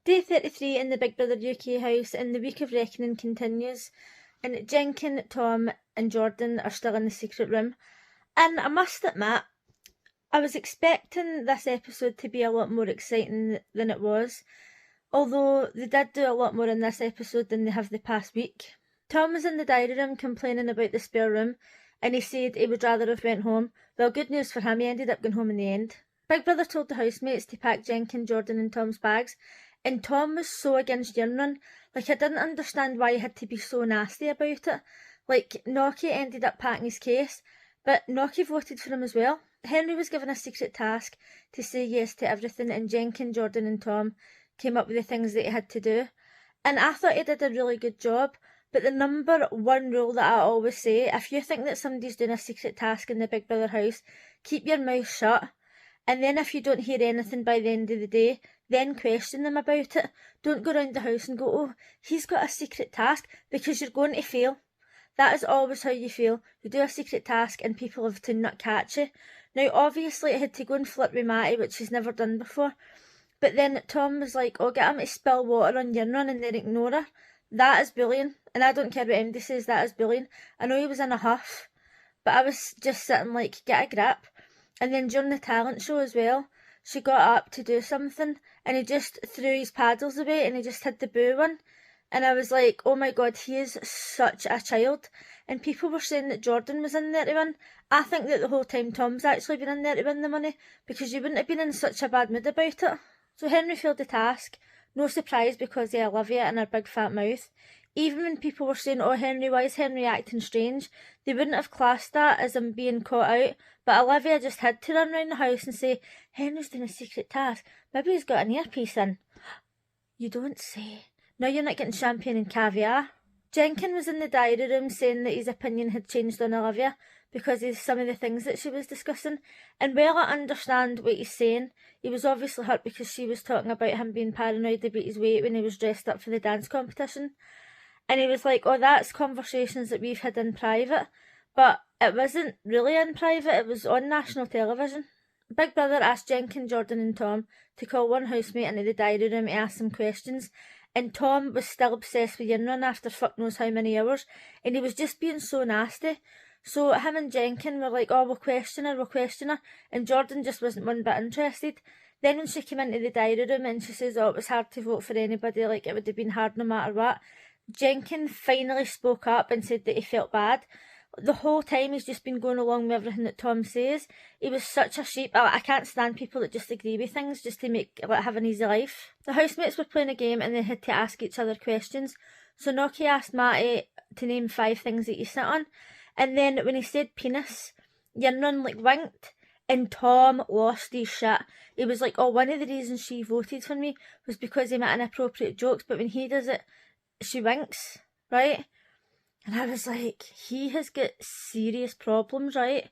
Day 33 in the Big Brother UK house, and the week of reckoning continues, and Jenkin, Tom and Jordan are still in the secret room. And I must admit, I was expecting this episode to be a lot more exciting than it was, although they did do a lot more in this episode than they have the past week. Tom was in the diary room complaining about the spare room, and he said he would rather have went home. Well, good news for him, he ended up going home in the end. Big Brother told the housemates to pack Jenkin, Jordan and Tom's bags, and Tom was so against Yunnan. Like, I didn't understand why he had to be so nasty about it. Like, Noki ended up packing his case, but Noki voted for him as well. Henry was given a secret task to say yes to everything, and Jenkin, Jordan and Tom came up with the things that he had to do. And I thought he did a really good job, but the number one rule that I always say, if you think that somebody's doing a secret task in the Big Brother house, keep your mouth shut. And then if you don't hear anything by the end of the day, then question them about it. Don't go around the house and go, oh, he's got a secret task, because you're going to fail. That is always how you feel. You do a secret task and people have to not catch you. Now, obviously, it had to go and flirt with Matty, which he's never done before. But then Tom was like, oh, get him to spill water on Yunnan and then ignore her. That is bullying. And I don't care what MD says, that is bullying. I know he was in a huff, but I was just sitting like, get a grip. And then during the talent show as well, she got up to do something and he just threw his paddles away and he just had the boo one. And I was like, oh my god, he is such a child. And people were saying that Jordan was in there to win. I think that the whole time Tom's actually been in there to win the money, because you wouldn't have been in such a bad mood about it. So Henry failed the task. No surprise, because of Olivia and her big fat mouth. Even when people were saying, oh Henry, why is Henry acting strange? They wouldn't have classed that as him being caught out. But Olivia just had to run around the house and say, Henry's doing a secret task. Maybe he's got an earpiece in. You don't say. Now you're not getting champagne and caviar. Jenkin was in the diary room saying that his opinion had changed on Olivia because of some of the things that she was discussing. And while I understand what he's saying, he was obviously hurt because she was talking about him being paranoid about his weight when he was dressed up for the dance competition. And he was like, oh, that's conversations that we've had in private. But it wasn't really in private, it was on national television. Big Brother asked Jenkin, Jordan and Tom to call one housemate into the diary room to ask some questions. And Tom was still obsessed with Yunnan after fuck knows how many hours. And he was just being so nasty. So him and Jenkin were like, oh, we'll question her. And Jordan just wasn't one bit interested. Then when she came into the diary room and she says, oh, it was hard to vote for anybody, like it would have been hard no matter what. Jenkin finally spoke up and said that he felt bad. The whole time he's just been going along with everything that Tom says. He was such a sheep. I can't stand people that just agree with things just to have an easy life. The housemates were playing a game and they had to ask each other questions. So Noki asked Matty to name 5 things that you sit on. And then when he said penis, Yunnan winked and Tom lost his shit. He was like, oh, one of the reasons she voted for me was because he made inappropriate jokes, but when he does it, she winks, right? And I was like, he has got serious problems, right?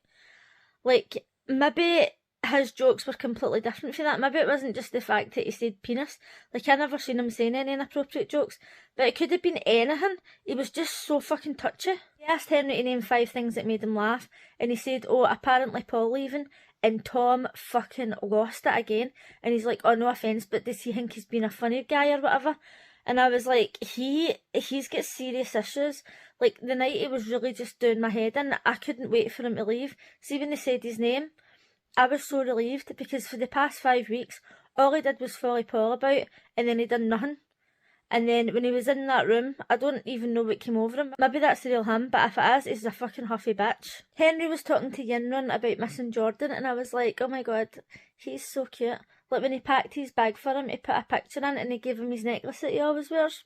Like, maybe his jokes were completely different for that. Maybe it wasn't just the fact that he said penis. Like, I never seen him saying any inappropriate jokes. But it could have been anything. He was just so fucking touchy. He asked Henry to name 5 things that made him laugh. And he said, oh, apparently Paul leaving. And Tom fucking lost it again. And he's like, oh, no offence, but does he think he's been a funny guy or whatever? And I was like, he's got serious issues. Like, the night he was really just doing my head in, I couldn't wait for him to leave. See, when they said his name, I was so relieved, because for the past 5 weeks, all he did was folly Paul about, and then he done nothing. And then when he was in that room, I don't even know what came over him. Maybe that's the real him, but if it is, he's a fucking huffy bitch. Henry was talking to Yunnan about missing Jordan, and I was like, oh my god, he's so cute. Like, when he packed his bag for him, he put a picture in and he gave him his necklace that he always wears.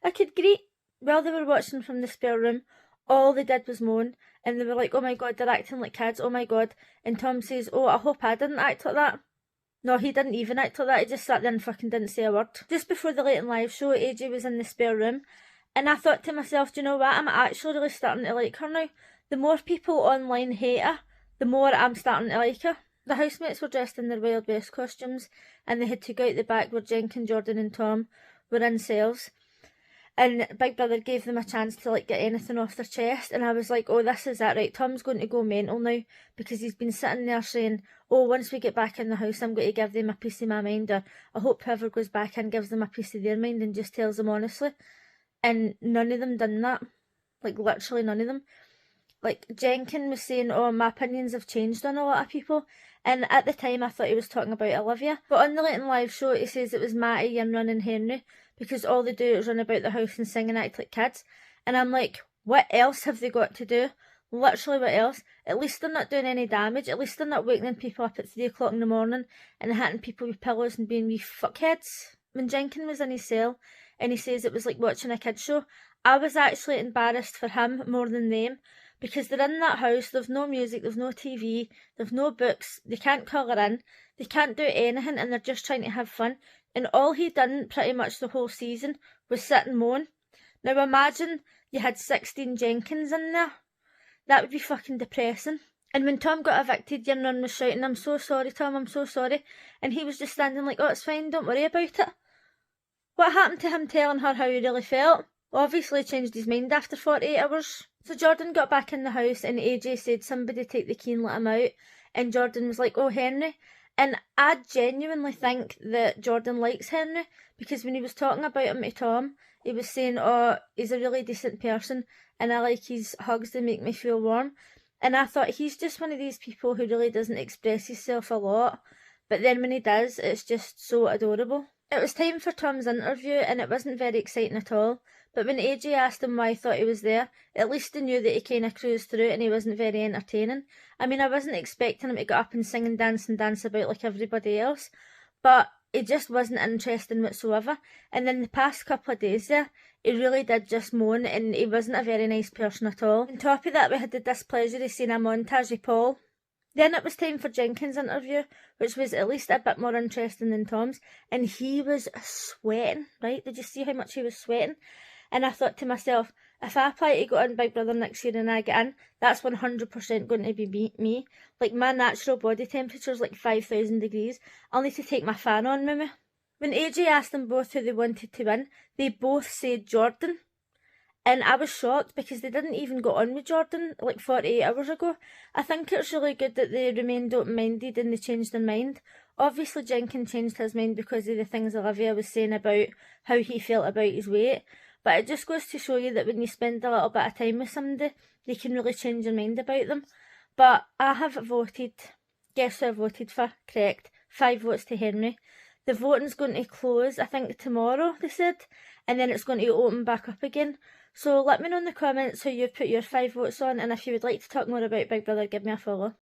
I could greet. While they were watching from the spare room, all they did was moan, and they were like, oh my god, they're acting like kids, oh my god. And Tom says, oh, I hope I didn't act like that. No, he didn't even act like that, he just sat there and fucking didn't say a word. Just before the late and live show, AJ was in the spare room, and I thought to myself, do you know what, I'm actually really starting to like her now. The more people online hate her, the more I'm starting to like her. The housemates were dressed in their Wild West costumes, and they had to go out the back where Jenkin, Jordan and Tom were in cells. and Big Brother gave them a chance to like get anything off their chest, and I was like, oh, this is it, right, Tom's going to go mental now, because he's been sitting there saying, oh, once we get back in the house I'm going to give them a piece of my mind, or I hope whoever goes back in gives them a piece of their mind and just tells them honestly. And none of them done that, like literally none of them. Like Jenkin was saying, oh, my opinions have changed on a lot of people, and at the time I thought he was talking about Olivia, but on the Late and Live show he says it was Matty, Yinrun and Henry, because all they do is run about the house and sing and act like kids. And I'm like, what else have they got to do? Literally what else? At least they're not doing any damage, at least they're not waking people up at 3 o'clock in the morning and hitting people with pillows and being wee fuckheads. When Jenkin was in his cell and he says it was like watching a kids show, I was actually embarrassed for him more than them, because they're in that house, they've no music, they've no TV, they've no books, they can't colour in, they can't do anything, and they're just trying to have fun. And all he done pretty much the whole season was sit and moan. Now imagine you had 16 Jenkins in there. That would be fucking depressing. And when Tom got evicted, Yinrun was shouting, I'm so sorry Tom, I'm so sorry. And he was just standing like, oh, it's fine, don't worry about it. What happened to him telling her how he really felt? Obviously changed his mind after 48 hours. So Jordan got back in the house and AJ said somebody take the key and let him out, and Jordan was like, oh, Henry. And I genuinely think that Jordan likes Henry, because when he was talking about him to Tom, he was saying, oh, he's a really decent person and I like his hugs, they make me feel warm. And I thought he's just one of these people who really doesn't express himself a lot, but then when he does, it's just so adorable. It was time for Tom's interview and it wasn't very exciting at all. But when AJ asked him why he thought he was there, at least they knew that he kind of cruised through it and he wasn't very entertaining. I mean, I wasn't expecting him to get up and sing and dance about like everybody else, but he just wasn't interesting whatsoever. And then the past couple of days there, he really did just moan, and he wasn't a very nice person at all. On top of that, we had the displeasure of seeing a montage of Paul. Then it was time for Jenkins' interview, which was at least a bit more interesting than Tom's, and he was sweating, right? Did you see how much he was sweating? And I thought to myself, if I apply to go in Big Brother next year and I get in, that's 100% going to be me. Like, my natural body temperature is like 5,000 degrees. I'll need to take my fan on with me. When AJ asked them both who they wanted to win, they both said Jordan. And I was shocked because they didn't even go on with Jordan like 48 hours ago. I think it's really good that they remained open-minded and they changed their mind. Obviously Jenkins changed his mind because of the things Olivia was saying about how he felt about his weight. But it just goes to show you that when you spend a little bit of time with somebody, you can really change your mind about them. But I have voted, guess who I voted for? Correct, 5 votes to Henry. The voting's going to close, I think, tomorrow, they said, and then it's going to open back up again. So let me know in the comments who you've put your 5 votes on, and if you would like to talk more about Big Brother, give me a follow.